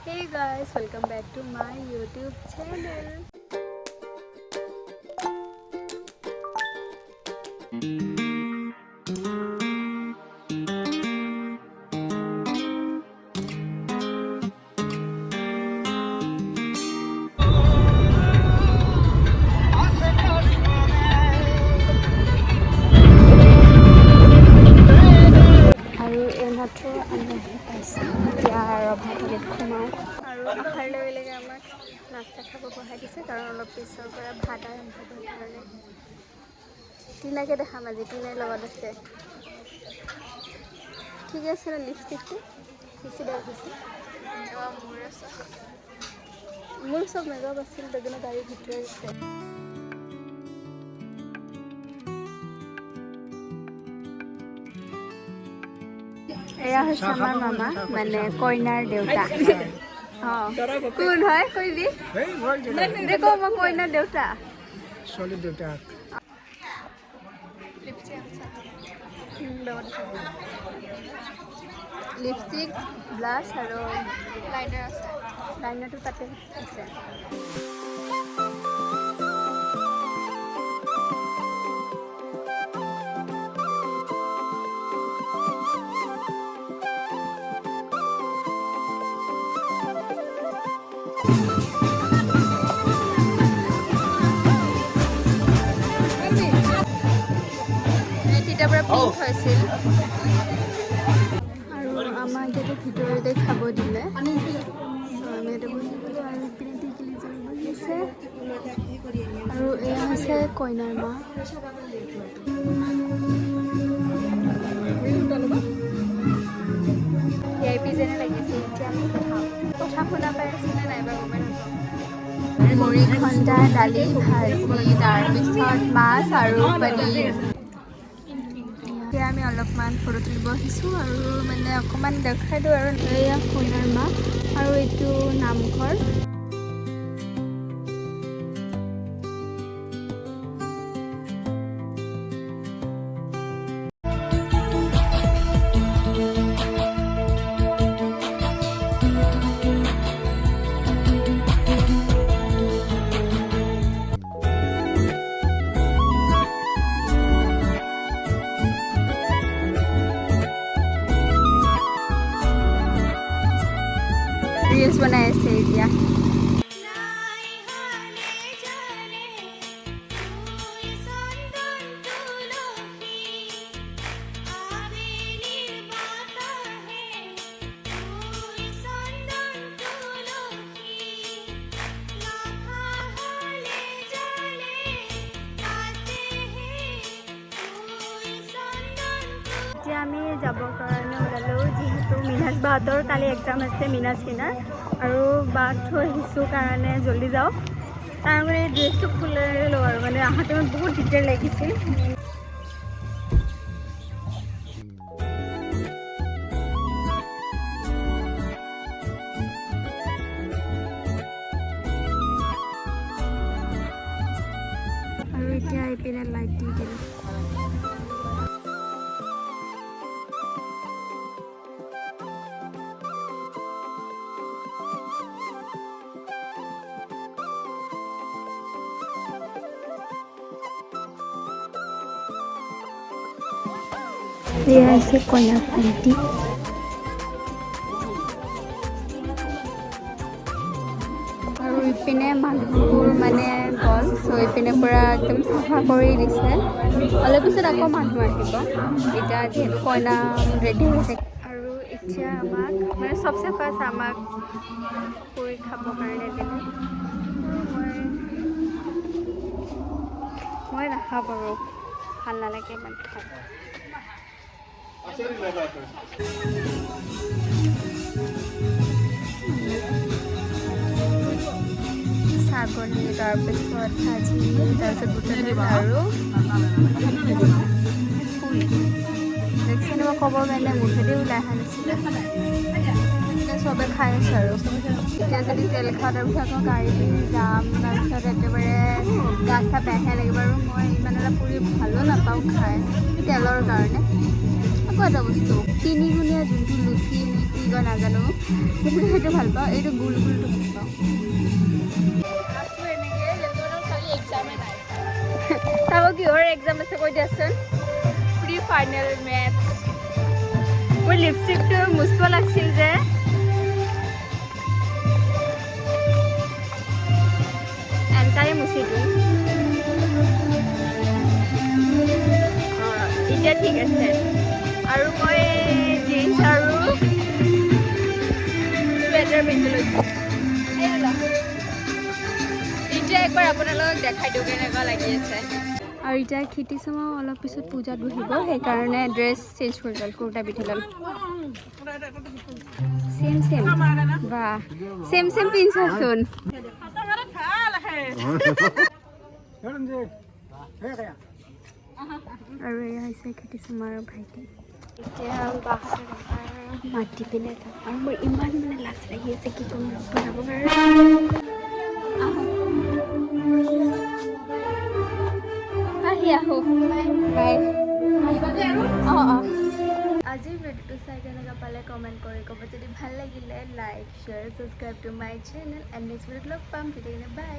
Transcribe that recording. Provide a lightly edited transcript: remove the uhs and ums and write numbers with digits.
Hey guys, welcome back to my YouTube channel. আৰু এইমাত্ৰ আমি পাইছোঁ এতিয়া ৰভা টিকেট সোমাওঁ আৰু অহাৰ লগে লগে আমাক নাস্তা খাব বহাই দিছে কাৰণ অলপ পিছৰ পৰা ভাত আৰম্ভ হ'বৰ কাৰণে টিনাকে দেখাম আজি টিনাৰ লগত আছে ঠিক আছে ন লিপষ্টিকটো বেছি দে গৈছে মোৰ চব মেকআপ আছিল বেগুনৰ গাড়ীৰ ভিতৰত আছে এয়া হৈছে আমাৰ মামা মানে কইনাৰ দেউতা কোন হয় কৈ দি দেখো মই কইনাৰ দেউতা ছোৱালী দেউতা লিপষ্টিক ব্লাছ আৰু লাইনাৰ আছে লাইনাৰটো তাতে আছে পিংক হৈছিল আৰু আমাক এতিয়া ভিতৰতে খাব দিলে আমি ইয়াতে বহিলোঁ আৰু ইপিনে টিকিলিজনী বহি আছে আৰু এয়া হৈছে কইনাৰ মা VIP যেনে লাগিছে এতিয়া আমি কথা শুনা পাই আছেনে নাইবা গমেই নাপাওঁ মুড়ি ঘণ্টা দালি ভাজি তাৰপিছত মাছ আৰু পনীৰ এতিয়া আমি অলপমান ফটো তুলিব আহিছোঁ আৰু মানে অকণমান দেখাই দিওঁ আৰু এয়া কইনাৰ মা আৰু এইটো নামঘৰ ৰিলছ বনাই আছে এতিয়া এতিয়া আমি যাবৰ কাৰণে ওলালোঁ যিহেতু মিনাজ বাহঁতৰ কালি এক্সাম আছে মিনাজ কিনাৰ আৰু বাক থৈ আহিছোঁ কাৰণে জল্দি যাওঁ তাৰ মানে এই ড্ৰেছটো খুলাই লওঁ আৰু মানে অহা টাইমত বহুত দিগদাৰ লাগিছিল আৰু এতিয়া এইপিনে লাইট দি দিলোঁ এয়া আছে কইনাৰ ভণ্টি আৰু ইপিনে মানুহবোৰ মানে গ'ল চ' ইপিনে পৰা একদম চাফা কৰি দিছে অলপ পিছত আকৌ মানুহ আহিব এতিয়া যিহেতু কইনা ৰেডি হৈছে আৰু এতিয়া আমাক মানে চবচে ফাৰ্ষ্ট আমাক পুৰি খাবৰ কাৰণে দিলে মই নাখাওঁ বাৰু ভাল নালাগে ইমান খাই ছাগলী তাৰপিছত ভাজি তাৰপিছত বুটৰ আৰু ভেকচিন মই ক'বৰ কাৰণে মুঠেদি ওলাই অহা নাছিলে চবে খাই আছে আৰু এতিয়া যদি তেল খাওঁ তাৰপিছত আকৌ গাড়ী যাম তাৰপিছত একেবাৰে গা চা বেয়াহে লাগিব আৰু মই ইমান এটা পুৰি ভালো নাপাওঁ খাই তেলৰ কাৰণে আকৌ এটা বস্তু তিনিগুণীয়া যোনটো লুচি নে কি কয় নাজানো কিন্তু সেইটো ভাল পাওঁ এইটো গোল গোলটো ভাল পাওঁ তাকো কিহৰ এক্সাম আছে কৈ দিয়াচোন প্ৰি ফাইনেল মেথছ মোৰ লিপষ্টিকটো মুচিব লাগিছিল যে এনকাৰে মুচি দিওঁ এতিয়া ঠিক আছে আৰু মই জিন্স আৰু চুৱেটাৰ পিন্ধি লৈছোঁ এতিয়া একবাৰ আপোনালোকক দেখাই দিওঁ কেনেকুৱা লাগি আছে আৰু এতিয়া খেতি চামাও অলপ পিছত পূজাত বহিব সেইকাৰণে ড্ৰেছ চেঞ্জ কৰি ল'ল কুৰ্তা পিন্ধি ল'ল চেম চেম বা চেম চেম পিন্ধাচোন আৰু এয়া হৈছে খেতি চামাৰ ভাইটি এতিয়া বাহঁতৰ মাতি পিনে যাম আৰু মোৰ ইমান মানে লাজ লাগি আছে কি ক'ম বনাব কাৰণে আহি আহোঁ বাই অঁ অঁ আজিৰ ভিডিঅ'টো চাই কেনেকুৱা পালে কমেণ্ট কৰি ক'ব যদি ভাল লাগিলে like share subscribe to my channel and next ভিডিঅ'ত লগ পাম তেতিয়া বাই